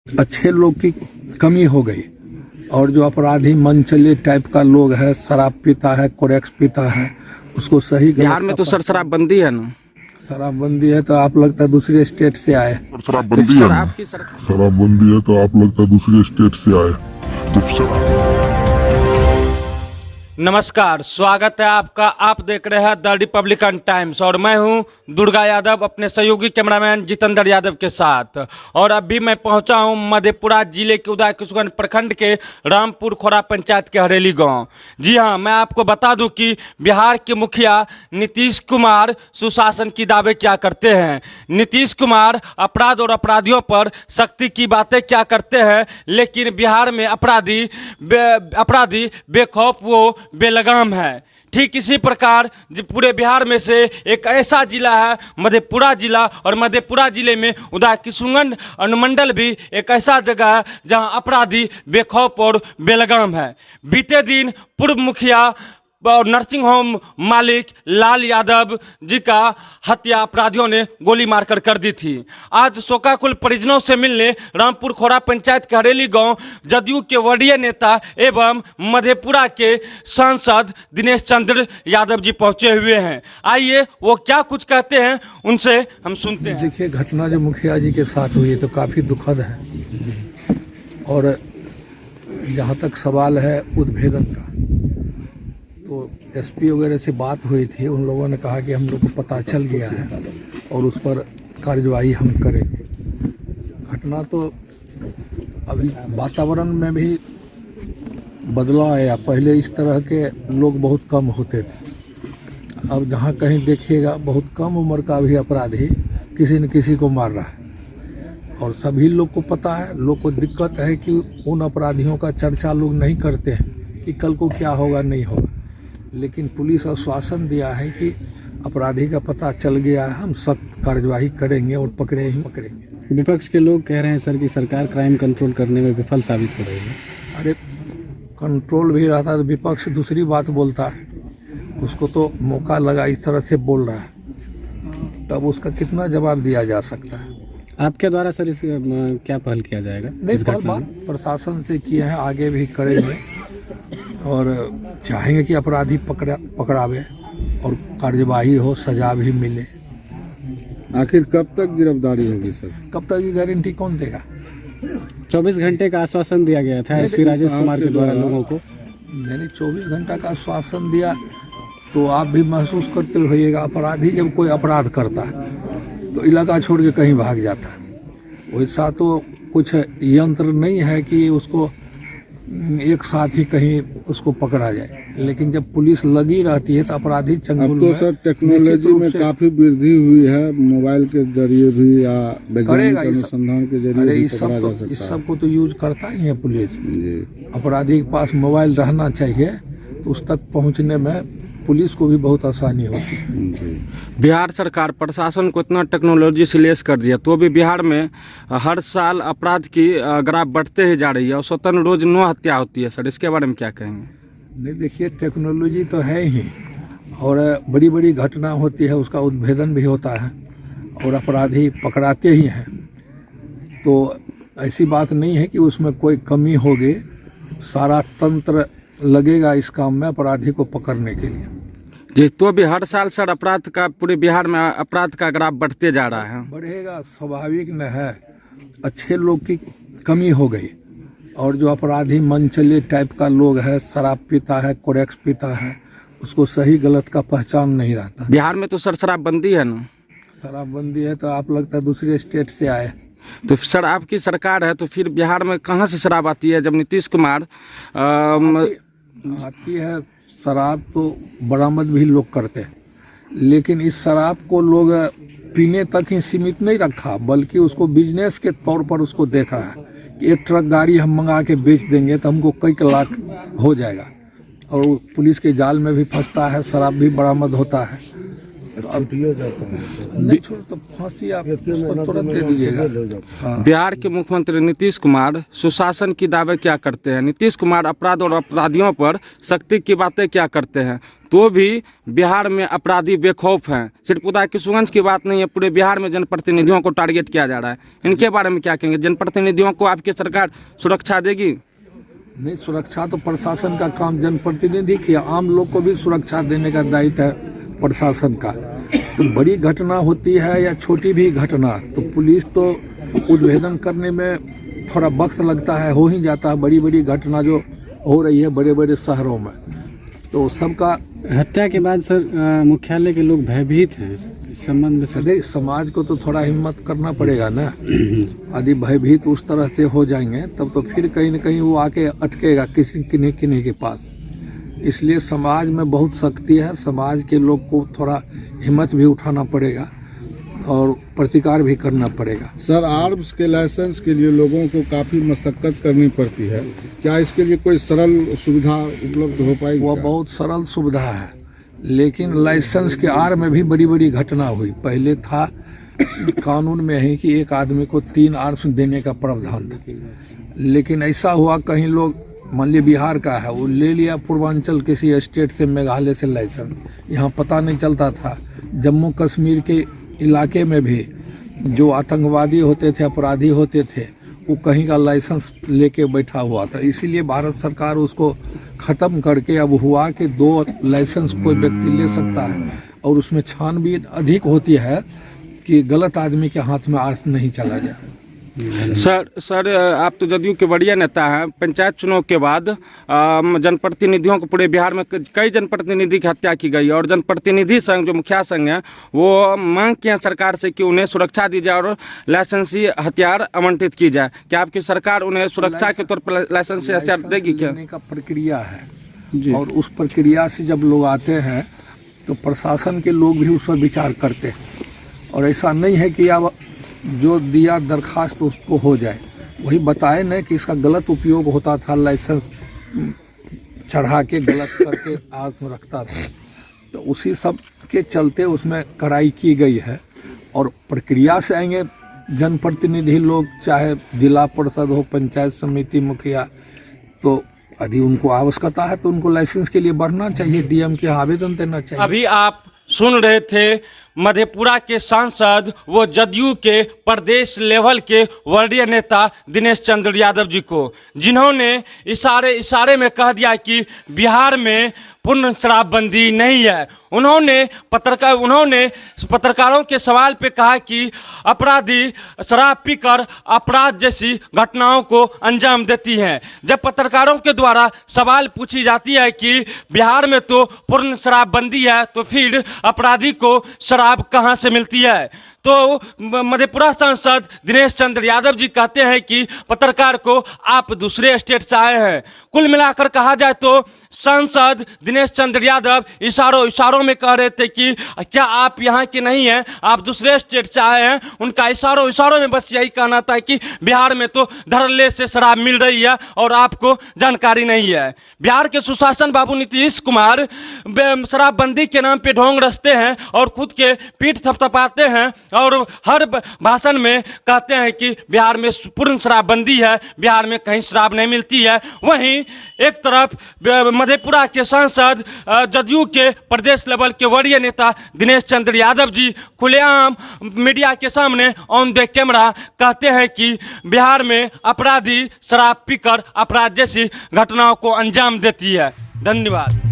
अच्छे लोग की कमी हो गई और जो अपराधी मनचले टाइप का लोग है, शराब पीता है, कोरेक्स पीता है, उसको सही बिहार में तो सर शराबबंदी है ना। शराबबंदी है तो आप लगता है दूसरे स्टेट से आए। शराबबंदी है ना। शराबबंदी है तो आप लगता है दूसरे स्टेट से आए। नमस्कार, स्वागत है आपका। आप देख रहे हैं द रिपब्लिकन टाइम्स और मैं हूं दुर्गा यादव अपने सहयोगी कैमरामैन जितेंद्र यादव के साथ। और अभी मैं पहुंचा हूं मधेपुरा जिले के उदय किशनगंज प्रखंड के रामपुर खोरा पंचायत के हरेली गांव। जी हां, मैं आपको बता दूं कि बिहार के मुखिया नीतीश कुमार सुशासन की दावे क्या करते हैं, नीतीश कुमार अपराध और अपराधियों पर सख्ती की बातें क्या करते हैं, लेकिन बिहार में अपराधी बेखौफ वो बेलगाम है। ठीक इसी प्रकार पूरे बिहार में से एक ऐसा जिला है मधेपुरा जिला, और मधेपुरा जिले में उदय किशनगंज अनुमंडल भी एक ऐसा जगह है जहां अपराधी बेखौफ और बेलगाम है। बीते दिन पूर्व मुखिया और नर्सिंग होम मालिक लाल यादव जी का हत्या अपराधियों ने गोली मारकर कर दी थी। आज शोकाकुल परिजनों से मिलने रामपुर खोरा पंचायत के हरेली गांव जदयू के वरीय नेता एवं मधेपुरा के सांसद दिनेश चंद्र यादव जी पहुंचे हुए हैं। आइए वो क्या कुछ कहते हैं उनसे हम सुनते हैं। देखिए, घटना जो मुखिया जी के साथ हुई तो काफ़ी दुखद है, और जहाँ तक सवाल है उद्भेदन का, तो एसपी वगैरह से बात हुई थी। उन लोगों ने कहा कि हम लोग को पता चल गया है और उस पर कार्यवाही हम करेंगे। घटना तो अभी वातावरण में भी बदलाव आया। पहले इस तरह के लोग बहुत कम होते थे, अब जहाँ कहीं देखिएगा बहुत कम उम्र का भी अपराधी किसी न किसी को मार रहा है। और सभी लोग को पता है, लोग को दिक्कत है कि उन अपराधियों का चर्चा लोग नहीं करते हैं कि कल को क्या होगा नहीं होगा, लेकिन पुलिस आश्वासन दिया है कि अपराधी का पता चल गया है, हम सख्त कार्यवाही करेंगे और पकड़ेंगे। विपक्ष के लोग कह रहे हैं सर कि सरकार क्राइम कंट्रोल करने में विफल साबित हो रही है। अरे कंट्रोल भी रहता तो विपक्ष दूसरी बात बोलता है, उसको तो मौका लगा इस तरह से बोल रहा है, तब उसका कितना जवाब दिया जा सकता है। आपके द्वारा सर इस क्या पहल किया जाएगा? नहीं, पहल बात प्रशासन से किए हैं, आगे भी करेंगे और चाहेंगे कि अपराधी पकड़ावे और कार्यवाही हो, सजा भी मिले। आखिर कब तक गिरफ्तारी होगी सर? कब तक की गारंटी कौन देगा? 24 घंटे का आश्वासन दिया गया था एसपी राजेश कुमार के द्वारा लोगों को। मैंने 24 घंटा का आश्वासन दिया तो आप भी महसूस करते होइएगा, अपराधी जब कोई अपराध करता है तो इलाका छोड़ के कहीं भाग जाता है। वैसा तो कुछ यंत्र नहीं है कि उसको एक साथ ही कहीं उसको पकड़ा जाए, लेकिन जब पुलिस लगी रहती है तो अपराधी चंगुल अब तो सर टेक्नोलॉजी में काफी वृद्धि हुई है, मोबाइल के जरिए भी या वैज्ञानिक अनुसंधान के जरिए। अरे इस सब को तो यूज करता ही है पुलिस। अपराधी के पास मोबाइल रहना चाहिए तो उस तक पहुंचने में पुलिस को भी बहुत आसानी होती है। बिहार सरकार प्रशासन को इतना टेक्नोलॉजी से लेस कर दिया तो भी बिहार में हर साल अपराध की ग्राफ बढ़ते ही जा रही है और स्वतंत्र रोज 9 हत्या होती है। सर इसके बारे में क्या कहेंगे? नहीं, देखिए टेक्नोलॉजी तो है ही, और बड़ी बड़ी घटना होती है उसका उद्भेदन भी होता है और अपराधी पकड़ाते ही हैं। तो ऐसी बात नहीं है कि उसमें कोई कमी होगी, सारा तंत्र लगेगा इस काम में अपराधी को पकड़ने के लिए। जी, तो भी हर साल सर अपराध का पूरे बिहार में अपराध का ग्राफ बढ़ते जा रहा है। बढ़ेगा, स्वाभाविक न है। अच्छे लोग की कमी हो गई और जो अपराधी मनचले टाइप का लोग है, शराब पीता है, कोरेक्स पीता है, उसको सही गलत का पहचान नहीं रहता। बिहार में तो सर शराबबंदी है ना। शराबबंदी है तो आप लगता है दूसरे स्टेट से आए। तो सर आपकी सरकार है तो फिर बिहार में कहाँ से शराब आती है जब नीतीश कुमार आती है? शराब तो बरामद भी लोग करते हैं, लेकिन इस शराब को लोग पीने तक ही सीमित नहीं रखा, बल्कि उसको बिजनेस के तौर पर उसको देख रहा है कि एक ट्रक गाड़ी हम मंगा के बेच देंगे तो हमको कई लाख हो जाएगा, और पुलिस के जाल में भी फंसता है, शराब भी बरामद होता है। नहीं छोड़ तो फांसी आप उसको तुरंत दे दीजिएगा। हाँ। बिहार के मुख्यमंत्री नीतीश कुमार सुशासन की दावे क्या करते हैं? नीतीश कुमार अपराध और अपराधियों पर सख्ती की बातें क्या करते हैं? तो भी बिहार में अपराधी बेखौफ हैं। सिर्फ उदय किशोरगंज की बात नहीं है, पूरे बिहार में जनप्रतिनिधियों को टारगेट किया जा रहा है। इनके बारे में क्या कहेंगे? जनप्रतिनिधियों को आपकी सरकार सुरक्षा देगी? नहीं, सुरक्षा तो प्रशासन का काम, जनप्रतिनिधि की आम लोग को भी सुरक्षा देने का दायित्व है प्रशासन का। तो बड़ी घटना होती है या छोटी भी घटना, तो पुलिस तो उद्भेदन करने में थोड़ा वक्त लगता है, हो ही जाता है। बड़ी बड़ी घटना जो हो रही है बड़े बड़े शहरों में, तो सबका हत्या के बाद सर मुख्यालय के लोग भयभीत हैं इस संबंध में सर। देख, समाज को तो थोड़ा हिम्मत करना पड़ेगा ना। यदि भयभीत उस तरह से हो जाएंगे तब तो फिर कहीं न कहीं वो आके अटकेगा किसी किन्हीं के पास। इसलिए समाज में बहुत सख्ती है, समाज के लोग को थोड़ा हिम्मत भी उठाना पड़ेगा और प्रतिकार भी करना पड़ेगा। सर, आर्म्स के लाइसेंस के लिए लोगों को काफी मशक्कत करनी पड़ती है, क्या इसके लिए कोई सरल सुविधा उपलब्ध हो पाएगी? वह बहुत सरल सुविधा है, लेकिन लाइसेंस के आड़ में भी बड़ी बड़ी घटना हुई। पहले था कानून में है कि एक आदमी को 3 आर्म्स देने का प्रावधान था, लेकिन ऐसा हुआ कहीं लोग, मान लीजिए बिहार का है, वो ले लिया पूर्वांचल किसी स्टेट से, मेघालय से लाइसेंस, यहाँ पता नहीं चलता था। जम्मू कश्मीर के इलाके में भी जो आतंकवादी होते थे, अपराधी होते थे, वो कहीं का लाइसेंस लेके बैठा हुआ था। इसीलिए भारत सरकार उसको ख़त्म करके अब हुआ कि 2 लाइसेंस कोई व्यक्ति ले सकता है, और उसमें छानबीन अधिक होती है कि गलत आदमी के हाथ में आर्म्स नहीं चला जाए। सर आप तो जदयू के बढ़िया नेता हैं। पंचायत चुनाव के बाद जनप्रतिनिधियों को पूरे बिहार में कई जनप्रतिनिधि की हत्या की गई, और जनप्रतिनिधि संघ जो मुखिया संघ है वो मांग किया सरकार से कि उन्हें सुरक्षा दी जाए और लाइसेंसी हथियार आवंटित की जाए। क्या आपकी सरकार उन्हें सुरक्षा के तौर पर लाइसेंसी हथियार देगी? क्या का प्रक्रिया है, और उस प्रक्रिया से जब लोग आते हैं तो प्रशासन के लोग भी उस पर विचार करते हैं, और ऐसा नहीं है कि अब जो दिया दरखास्त उसको हो जाए। वही बताए न कि इसका गलत उपयोग होता था, लाइसेंस चढ़ा के गलत करके आर्म्स में रखता था, तो उसी सब के चलते उसमें कड़ाई की गई है। और प्रक्रिया से आएंगे जनप्रतिनिधि लोग, चाहे जिला परिषद हो, पंचायत समिति, मुखिया, तो यदि उनको आवश्यकता है तो उनको लाइसेंस के लिए बढ़ना चाहिए, डीएम के आवेदन देना चाहिए। अभी आप सुन रहे थे मधेपुरा के सांसद, वो जदयू के प्रदेश लेवल के वरीय नेता दिनेश चंद्र यादव जी को, जिन्होंने इशारे में कह दिया कि बिहार में पूर्ण शराबबंदी नहीं है। उन्होंने पत्रकारों के सवाल पे कहा कि अपराधी शराब पीकर अपराध जैसी घटनाओं को अंजाम देती हैं। जब पत्रकारों के द्वारा सवाल पूछी जाती है कि बिहार में तो पूर्ण शराबबंदी है, तो फिर अपराधी को शराब कहां से मिलती है? तो मधेपुरा सांसद दिनेश चंद्र यादव जी कहते हैं कि पत्रकार को आप दूसरे स्टेट से आए हैं। कुल मिलाकर कहा जाए तो सांसद दिनेश चंद्र यादव इशारों में कह रहे थे कि क्या आप यहाँ के नहीं हैं, आप दूसरे स्टेट से आए हैं। उनका इशारों में बस यही कहना था कि बिहार में तो धड़ल्ले से शराब मिल रही है और आपको जानकारी नहीं है। बिहार के सुशासन बाबू नीतीश कुमार शराबबंदी के नाम पे ढोंग रचते हैं और खुद के पीठ थपथपाते हैं, और हर भाषण में कहते हैं कि बिहार में पूर्ण शराबबंदी है, बिहार में कहीं शराब नहीं मिलती है। वहीं एक तरफ मधेपुरा के सांसद जदयू के प्रदेश लेवल के वरीय नेता दिनेश चंद्र यादव जी खुलेआम मीडिया के सामने ऑन द कैमरा कहते हैं कि बिहार में अपराधी शराब पीकर अपराध जैसी घटनाओं को अंजाम देती है। धन्यवाद।